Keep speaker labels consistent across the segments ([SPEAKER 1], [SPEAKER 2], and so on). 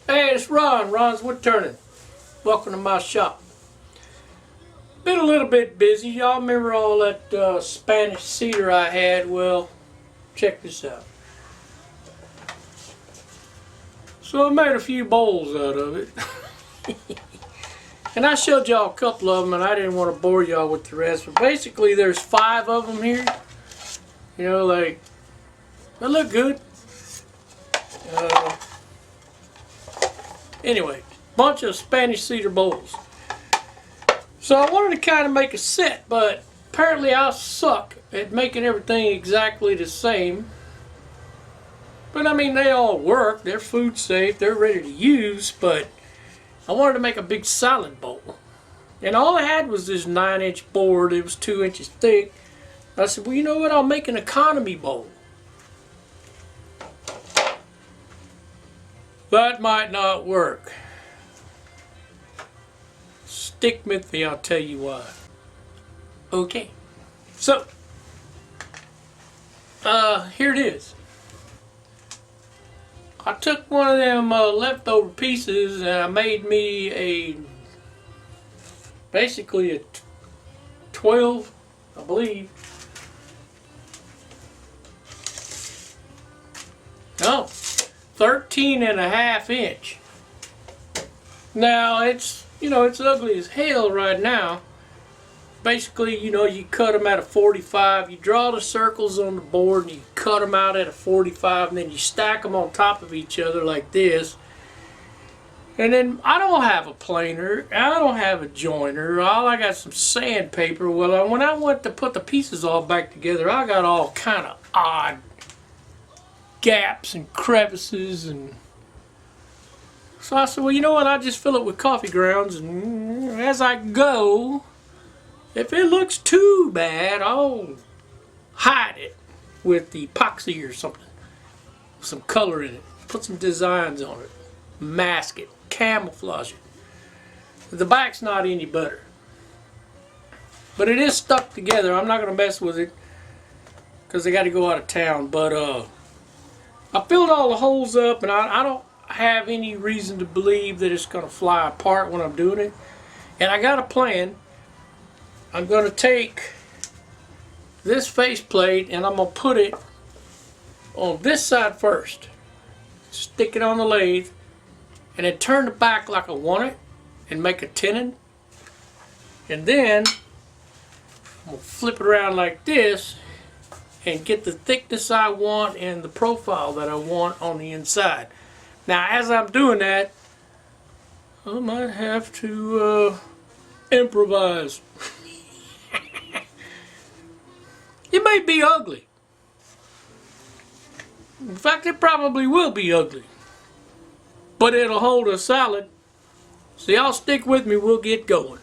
[SPEAKER 1] Hey, it's Ron's Woodturning. Welcome to my shop. Been a little bit busy. Y'all remember all that Spanish cedar I had? Well, check this out. So I made a few bowls out of it. And I showed y'all a couple of them, and I didn't want to bore y'all with the rest. But basically, there's 5 of them here. You know, like, they look good. Anyway, bunch of Spanish cedar bowls. So I wanted to kind of make a set, but apparently I suck at making everything exactly the same. But I mean, they all work. They're food safe. They're ready to use. But I wanted to make a big salad bowl. And all I had was this 9-inch board. It was 2 inches thick. I said, well, you know what? I'll make an economy bowl. That might not work. Stick with me, I'll tell you why. Okay. So, here it is. I took one of them leftover pieces and I made me basically a 12, I believe. No, 13.5 inch. Now it's, it's ugly as hell right now. Basically, you cut them at a 45. You draw the circles on the board and you cut them out at a 45, and then you stack them on top of each other like this. And then I don't have a planer, I don't have a joiner, I got some sandpaper. Well, when I went to put the pieces all back together, I got all kind of odd gaps and crevices, and so I said, well, you know what, I'll just fill it with coffee grounds, and as I go, if it looks too bad, I'll hide it with the epoxy or something, some color in it, put some designs on it, mask it, camouflage it. The back's not any better, but it is stuck together. I'm not going to mess with it because I got to go out of town, but I filled all the holes up, and I don't have any reason to believe that it's going to fly apart when I'm doing it. And I got a plan. I'm going to take this faceplate and I'm going to put it on this side first. Stick it on the lathe and then turn the back like I want it and make a tenon. And then I'm going to flip it around like this and get the thickness I want and the profile that I want on the inside. Now, as I'm doing that, I might have to improvise. It may be ugly. In fact, it probably will be ugly. But it'll hold a salad. So y'all stick with me, we'll get going.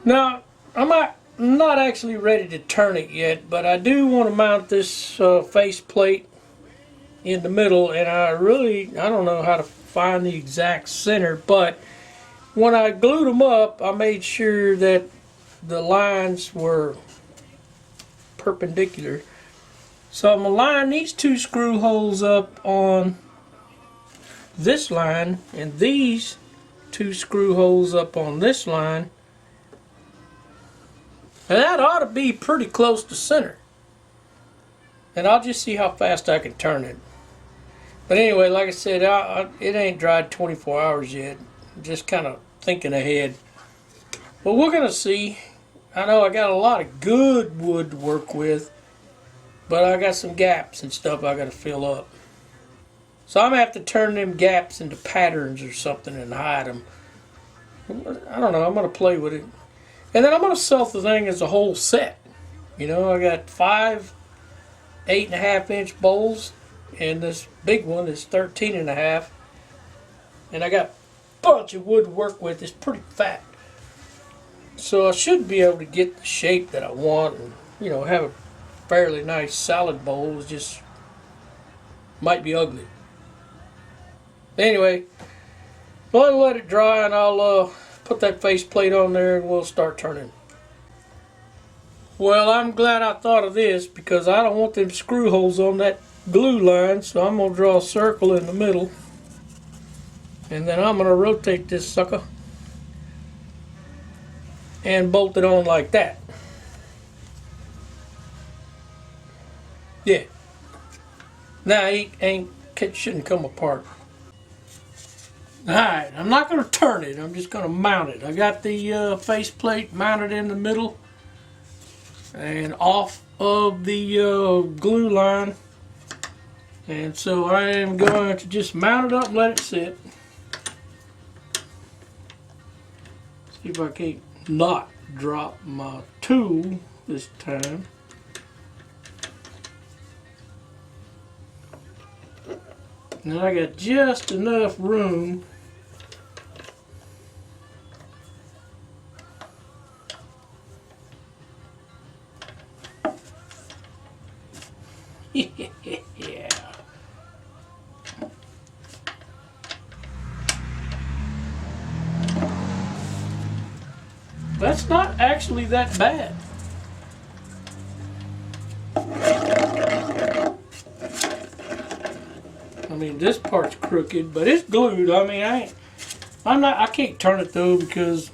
[SPEAKER 1] Now, I'm not actually ready to turn it yet, but I do want to mount this face plate in the middle, and I don't know how to find the exact center, but when I glued them up, I made sure that the lines were perpendicular. So I'm going to line these 2 screw holes up on this line, and these 2 screw holes up on this line. And that ought to be pretty close to center. And I'll just see how fast I can turn it. But anyway, like I said, it ain't dried 24 hours yet. I'm just kind of thinking ahead. Well, we're going to see. I know I got a lot of good wood to work with, but I got some gaps and stuff I got to fill up. So I'm going to have to turn them gaps into patterns or something and hide them. I don't know. I'm going to play with it. And then I'm going to sell the thing as a whole set. I got 5 8.5 inch bowls, and this big one is 13.5. And I got a bunch of wood to work with. It's pretty fat. So I should be able to get the shape that I want and, have a fairly nice salad bowl. It just might be ugly. Anyway, I'll let it dry and I'll put that face plate on there and we'll start turning. Well, I'm glad I thought of this because I don't want them screw holes on that glue line, so I'm going to draw a circle in the middle. And then I'm going to rotate this sucker and bolt it on like that. Yeah. Now it shouldn't come apart. Alright, I'm not going to turn it, I'm just going to mount it. I got the face plate mounted in the middle and off of the glue line. And so I am going to just mount it up and let it sit. See if I can't not drop my tool this time. Now I got just enough room yeah. That's not actually that bad. I mean, this part's crooked, but it's glued. I mean, I can't turn it though because,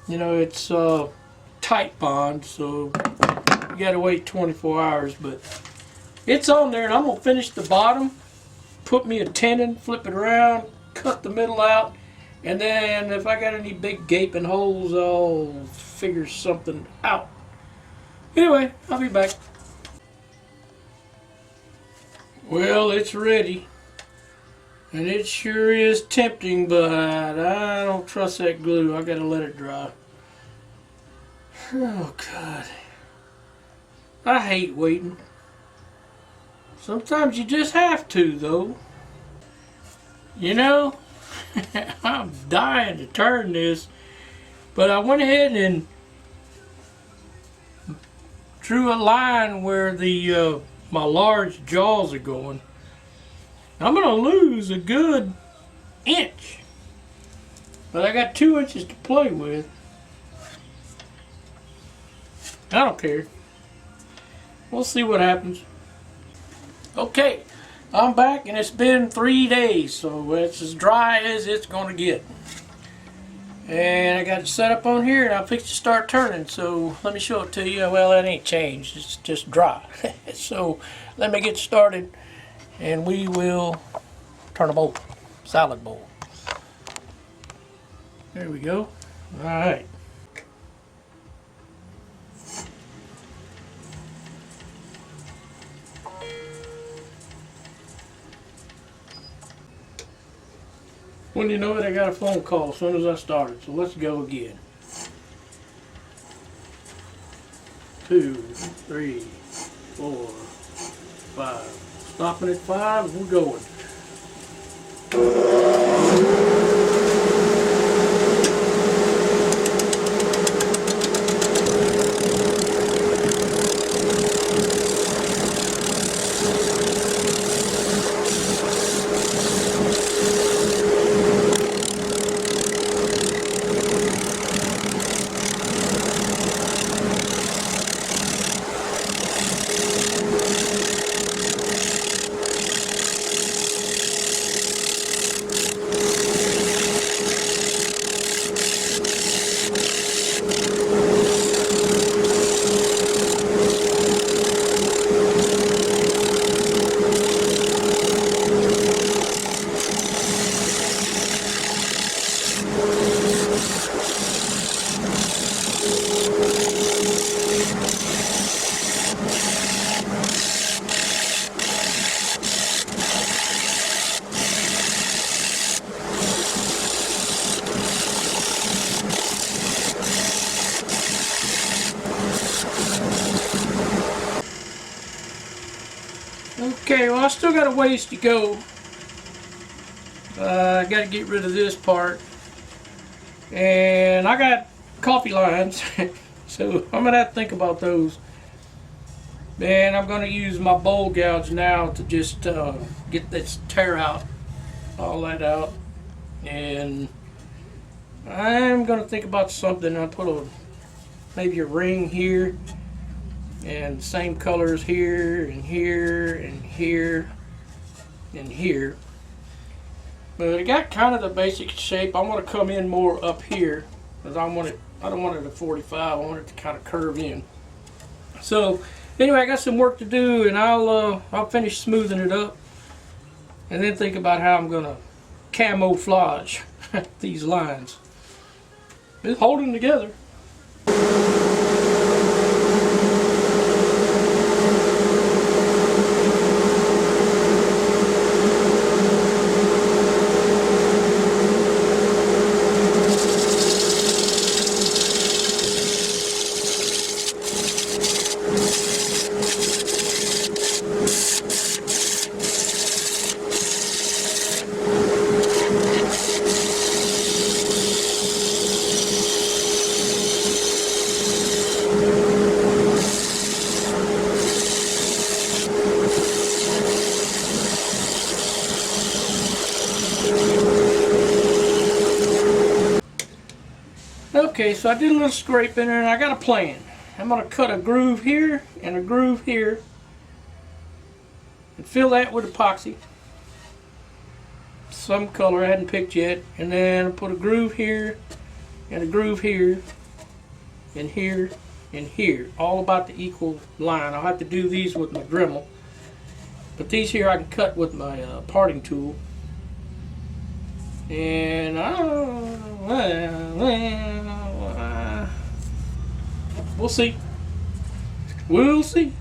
[SPEAKER 1] you know, it's tight bond, so you gotta wait 24 hours, but it's on there, and I'm gonna finish the bottom, put me a tenon, flip it around, cut the middle out, and then if I got any big gaping holes, I'll figure something out. Anyway, I'll be back. Well, it's ready, and it sure is tempting, but I don't trust that glue. I gotta let it dry. Oh God, I hate waiting. Sometimes you just have to, though. You know, I'm dying to turn this, but I went ahead and drew a line where the my large jaws are going. I'm gonna lose a good inch, but I got 2 inches to play with. I don't care. We'll see what happens. Okay, I'm back, and it's been 3 days, so it's as dry as it's gonna get. And I got it set up on here, and I'm fixed to start turning, so let me show it to you. Well, it ain't changed, it's just dry. So let me get started, and we will turn a bolt, solid bolt. There we go. All right. When you know it, I got a phone call as soon as I started, so let's go again. 2, 3, 4, 5. Stopping at 5, we're going. Okay, well, I still got a ways to go. I got to get rid of this part. And I got coffee lines, so I'm going to have to think about those. And I'm going to use my bowl gouge now to just get this tear out, all that out. And I'm going to think about something. I'll put maybe a ring here. And same colors here and here and here and here. But it got kind of the basic shape. I want to come in more up here because I don't want it at 45. I want it to kind of curve in. So anyway, I got some work to do, and I'll finish smoothing it up, and then think about how I'm gonna camouflage these lines. It's holding together. Okay, so I did a little scraping and I got a plan. I'm going to cut a groove here and a groove here and fill that with epoxy. Some color I hadn't picked yet. And then I'll put a groove here and a groove here and here and here. All about the equal line. I'll have to do these with my Dremel. But these here I can cut with my parting tool. And we'll see. We'll see.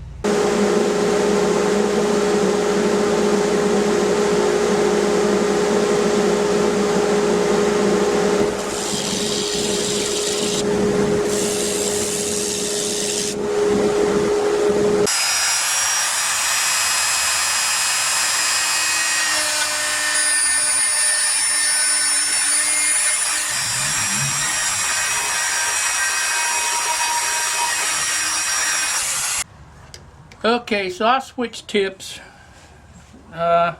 [SPEAKER 1] Okay, so I switched tips. I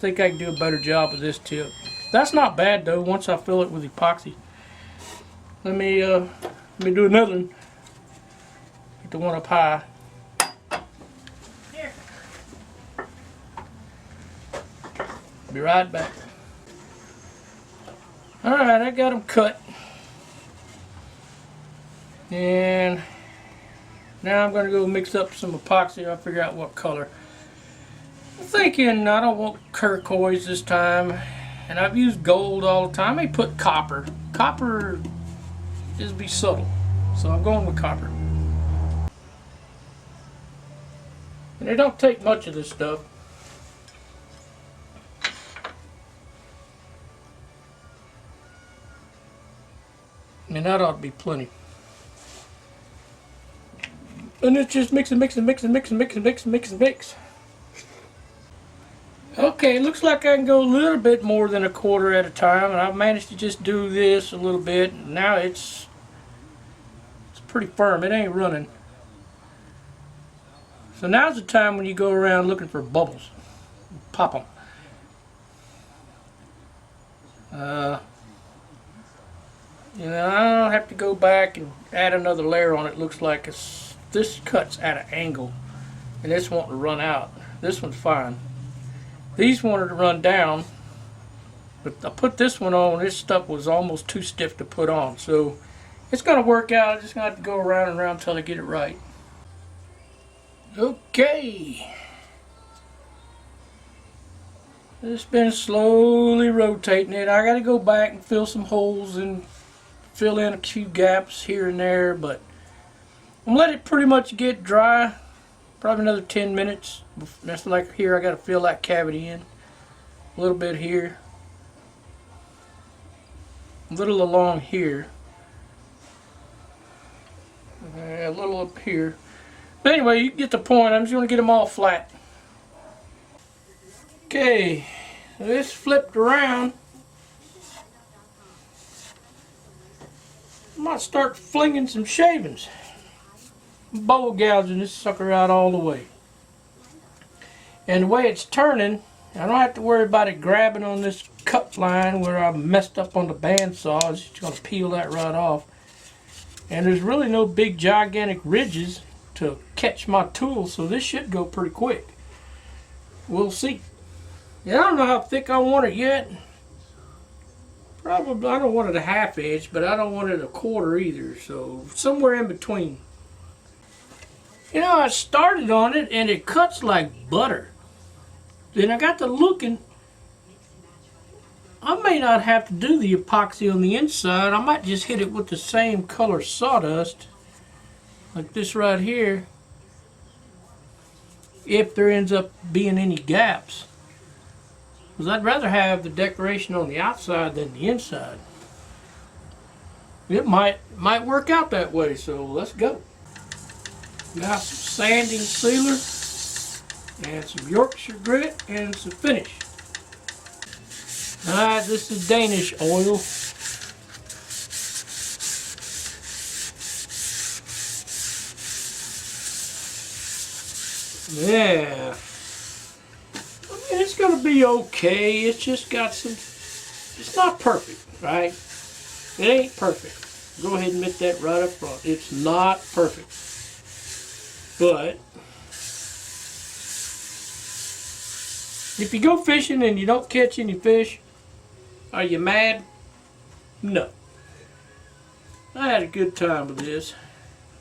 [SPEAKER 1] think I can do a better job with this tip. That's not bad though. Once I fill it with epoxy, let me do another one. Get the one up high. Here. Be right back. All right, I got them cut, and now I'm going to go mix up some epoxy. I'll figure out what color. I'm thinking I don't want turquoise this time, and I've used gold all the time. I may put copper. Copper is be subtle, so I'm going with copper. And it don't take much of this stuff. And that ought to be plenty. And it's just mix and mix and mix and mix and mix and mix and mix and mix. Okay, looks like I can go a little bit more than a quarter at a time, and I've managed to just do this a little bit. Now it's pretty firm. It ain't running. So now's the time when you go around looking for bubbles. Pop them. You know, I don't have to go back and add another layer on it. Looks like this cuts at an angle, and this wanting to run out. This one's fine. These wanted to run down, but I put this one on. This stuff was almost too stiff to put on, so it's going to work out. I'm just going to have to go around and around until I get it right. Okay. Just been slowly rotating it. I got to go back and fill some holes and fill in a few gaps here and there, but I'm gonna let it pretty much get dry. Probably another 10 minutes. That's like here, I got to fill that cavity in. A little bit here. A little along here. A little up here. But anyway, you get the point. I'm just going to get them all flat. Okay, so this flipped around. I might start flinging some shavings. Bowl gouging this sucker out all the way. And the way it's turning, I don't have to worry about it grabbing on this cut line where I messed up on the bandsaw. It's just going to peel that right off. And there's really no big gigantic ridges to catch my tool, so this should go pretty quick. We'll see. Yeah, I don't know how thick I want it yet. Probably, I don't want it a ½ inch, but I don't want it a quarter either. So somewhere in between. You know, I started on it and it cuts like butter. Then I got to looking. I may not have to do the epoxy on the inside. I might just hit it with the same color sawdust, like this right here, if there ends up being any gaps. Because I'd rather have the decoration on the outside than the inside. It might work out that way, so let's go. Got some sanding sealer and some Yorkshire grit and some finish. Alright, this is Danish oil. Yeah. I mean, it's going to be okay. It's just got some... It's not perfect, right? It ain't perfect. Go ahead and admit that right up front. It's not perfect. But... if you go fishing and you don't catch any fish, are you mad? No. I had a good time with this.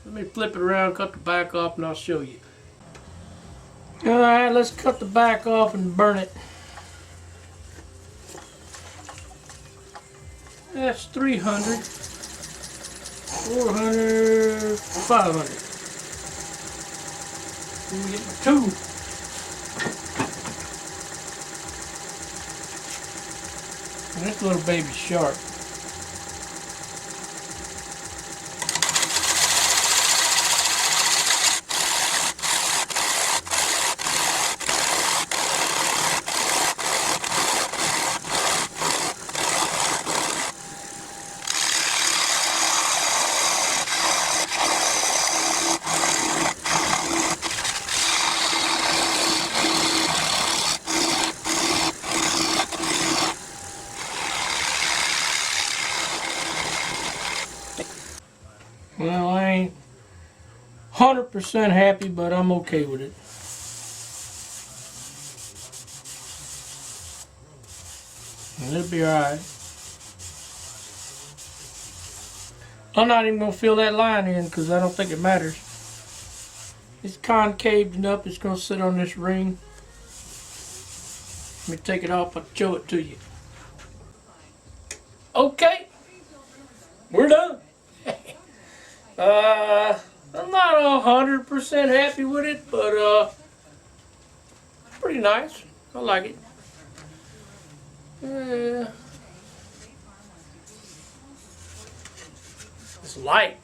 [SPEAKER 1] Let me flip it around, cut the back off, and I'll show you. Alright, let's cut the back off and burn it. That's 300, 400, 500. Let me get my tool. And this little baby's sharp. Well, I ain't 100% happy, but I'm okay with it. And it'll be alright. I'm not even going to fill that line in because I don't think it matters. It's concaved up. It's going to sit on this ring. Let me take it off and show it to you. Okay. We're done. I'm not 100% happy with it, but pretty nice. I like it. It's light.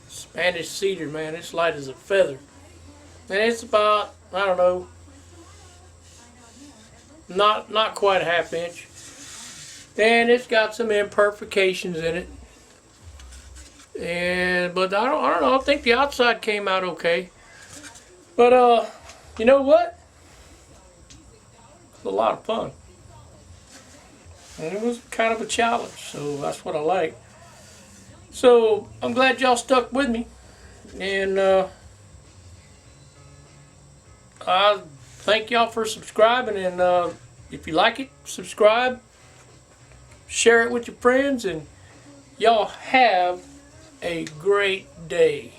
[SPEAKER 1] Spanish cedar, man. It's light as a feather. And it's about, I don't know, not quite a ½ inch. And it's got some imperfections in it. But I don't know. I think the outside came out okay. But you know what? It was a lot of fun. And it was kind of a challenge, so that's what I like. So I'm glad y'all stuck with me. And I thank y'all for subscribing. And if you like it, subscribe. Share it with your friends. And y'all have a great day.